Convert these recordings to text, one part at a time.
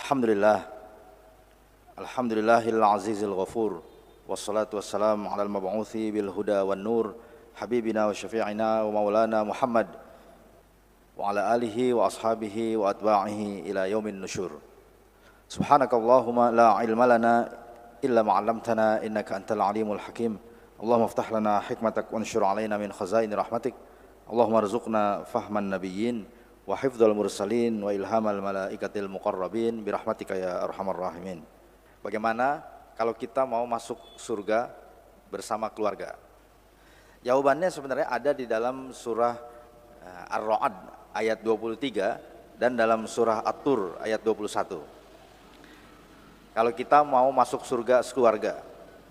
Alhamdulillah, Alhamdulillahil azizil ghafur, wassalatu wassalamu ala al-mab'uthi bil huda wan nur, habibina wa syafi'ina wa maulana Muhammad wa ala alihi wa ashabihi wa atba'ihi ila yaumin nusyur. Subhanakallahumma la ilma lana illa ma 'allamtana innaka antal alimul hakim. Allahumma iftah lana hikmatak wa anshur alaina min khazaini rahmatik. Allahumma rzuqna fahman nabiyyin wa hifdzal mursalin wa ilhamal malaikatil muqarrabin birahmatika ya arhamar rahimin. Bagaimana kalau kita mau masuk surga bersama keluarga? Jawabannya sebenarnya ada di dalam surah Ar-Ra'd ayat 23 dan dalam surah At-Tur ayat 21. Kalau kita mau masuk surga sekeluarga.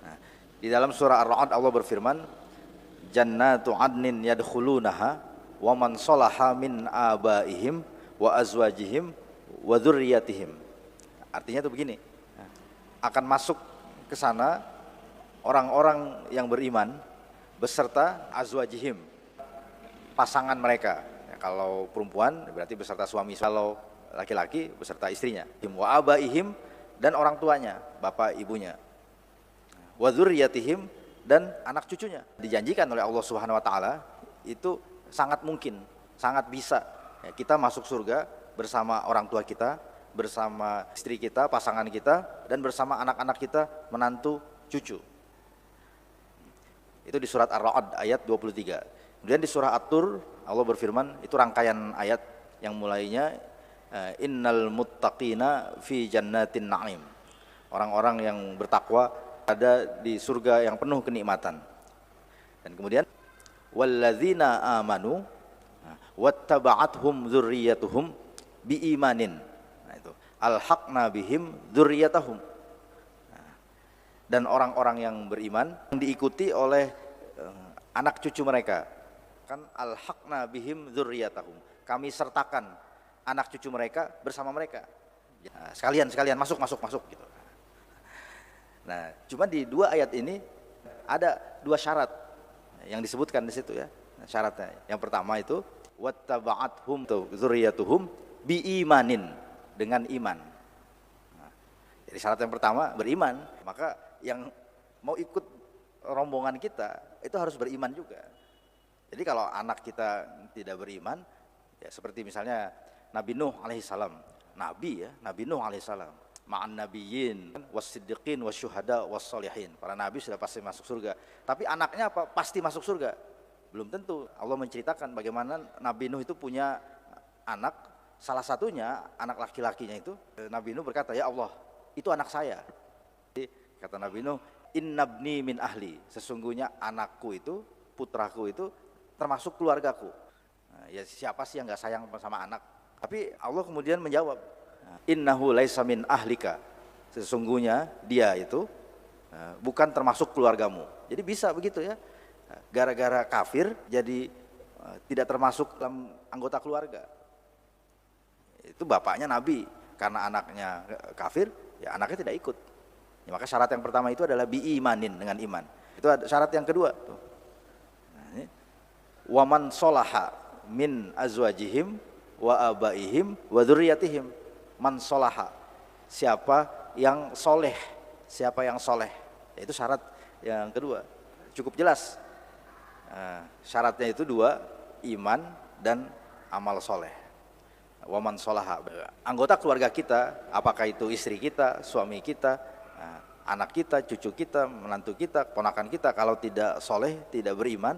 Nah, di dalam surah Ar-Ra'd Allah berfirman, Jannatu adnin yadkhulunaha wa man salaha min abaihim wa azwajihim wa dzurriyyatihim. Artinya itu begini, akan masuk ke sana orang-orang yang beriman beserta azwajihim, pasangan mereka. Ya, kalau perempuan berarti beserta suami, kalau laki-laki beserta istrinya. Wa abaihim, dan orang tuanya, bapak ibunya. Wa dzurriyyatihim, dan anak cucunya. Dijanjikan oleh Allah Subhanahu wa taala itu sangat mungkin, sangat bisa ya, kita masuk surga bersama orang tua kita, bersama istri kita, pasangan kita, dan bersama anak-anak kita, menantu, cucu. Itu di surat Ar-Ra'd ayat 23. Kemudian di surah At-Tur Allah berfirman, itu rangkaian ayat yang mulainya innal muttaqina fi jannatin na'im. Orang-orang yang bertakwa ada di surga yang penuh kenikmatan. Dan kemudian walladzina amanu wattaba'athum dzurriyyatuhum biimanin. Nah itu alhaqna bihim dzurriyyatahum. Dan orang-orang yang beriman yang diikuti oleh anak cucu mereka. Kan alhaqna bihim dzurriyyatahum. Kami sertakan anak cucu mereka bersama mereka. Nah, sekalian masuk gitu. Nah, cuma di dua ayat ini ada dua syarat yang disebutkan di situ ya. Nah, syaratnya yang pertama itu wattaba'athum dzurriyyatuhum biimanin, dengan iman. Nah, jadi syarat yang pertama beriman, maka yang mau ikut rombongan kita itu harus beriman juga. Jadi kalau anak kita tidak beriman, ya seperti misalnya Nabi Nuh alaihissalam, Nabi Nuh alaihissalam, ma'an nabiyyin was-siddiqin wasyuhada was-sholihin. Para nabi sudah pasti masuk surga. Tapi anaknya apa? Pasti masuk surga? Belum tentu. Allah menceritakan bagaimana Nabi Nuh itu punya anak, salah satunya anak laki-lakinya itu, Nabi Nuh berkata, "Ya Allah, itu anak saya." Jadi, kata Nabi Nuh, "Innabni min ahli." Sesungguhnya anakku itu, putraku itu termasuk keluargaku. Nah, ya siapa sih yang enggak sayang sama anak? Tapi Allah kemudian menjawab, innahu laisa min ahlika. Sesungguhnya dia itu bukan termasuk keluargamu. Jadi bisa begitu ya. Gara-gara kafir jadi tidak termasuk dalam anggota keluarga. Itu bapaknya nabi, karena anaknya kafir, ya anaknya tidak ikut. Ya, maka syarat yang pertama itu adalah biimanin, dengan iman. Itu ada syarat yang kedua tuh. Nah, ini waman solaha min azwajihim wa abaihim wa dzurriyyatihim. Man solaha, siapa yang soleh, itu syarat yang kedua, cukup jelas. Syaratnya itu dua, iman dan amal soleh. Waman solaha, anggota keluarga kita, apakah itu istri kita, suami kita, anak kita, cucu kita, menantu kita, ponakan kita, kalau tidak soleh, tidak beriman,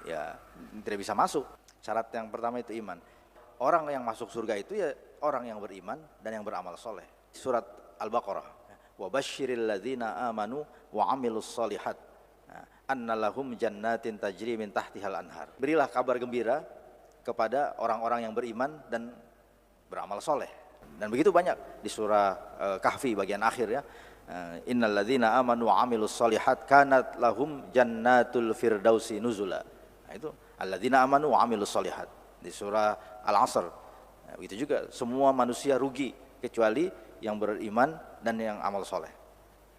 ya tidak bisa masuk. Syarat yang pertama itu iman. Orang yang masuk surga itu ya orang yang beriman dan yang beramal soleh. Surat Al-Baqarah, wa basyiril ladzina amanu wa amilus solihat anna lahum jannatin tajri min tahtihal anhar. Berilah kabar gembira kepada orang-orang yang beriman dan beramal soleh. Dan begitu banyak di surah Kahfi bagian akhir ya. Innal ladzina amanu wa amilus solihat kanat lahum jannatul firdausi nuzula. Nah, itu alladzina amanu wa amilus solihat. Di surah Al-Asr, nah, begitu juga semua manusia rugi kecuali yang beriman dan yang amal soleh.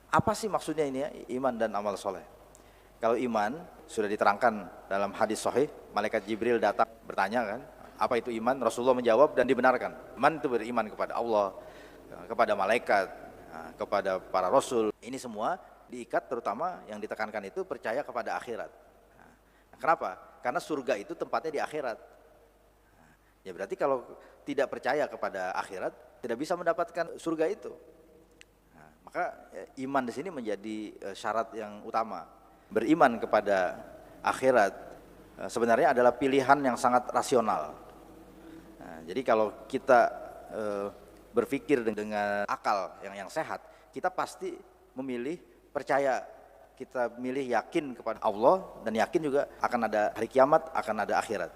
Apa sih maksudnya ini ya, iman dan amal soleh? Kalau iman sudah diterangkan dalam hadis sahih, malaikat Jibril datang bertanya kan, apa itu iman? Rasulullah menjawab dan dibenarkan. Iman itu beriman kepada Allah, kepada malaikat, kepada para rasul. Ini semua diikat, terutama yang ditekankan itu percaya kepada akhirat. Kenapa? Karena surga itu tempatnya di akhirat. Ya berarti kalau tidak percaya kepada akhirat, tidak bisa mendapatkan surga itu. Maka iman di sini menjadi syarat yang utama. Beriman kepada akhirat sebenarnya adalah pilihan yang sangat rasional. Jadi kalau kita berpikir dengan akal yang sehat, kita pasti memilih percaya, kita milih yakin kepada Allah dan yakin juga akan ada hari kiamat, akan ada akhirat.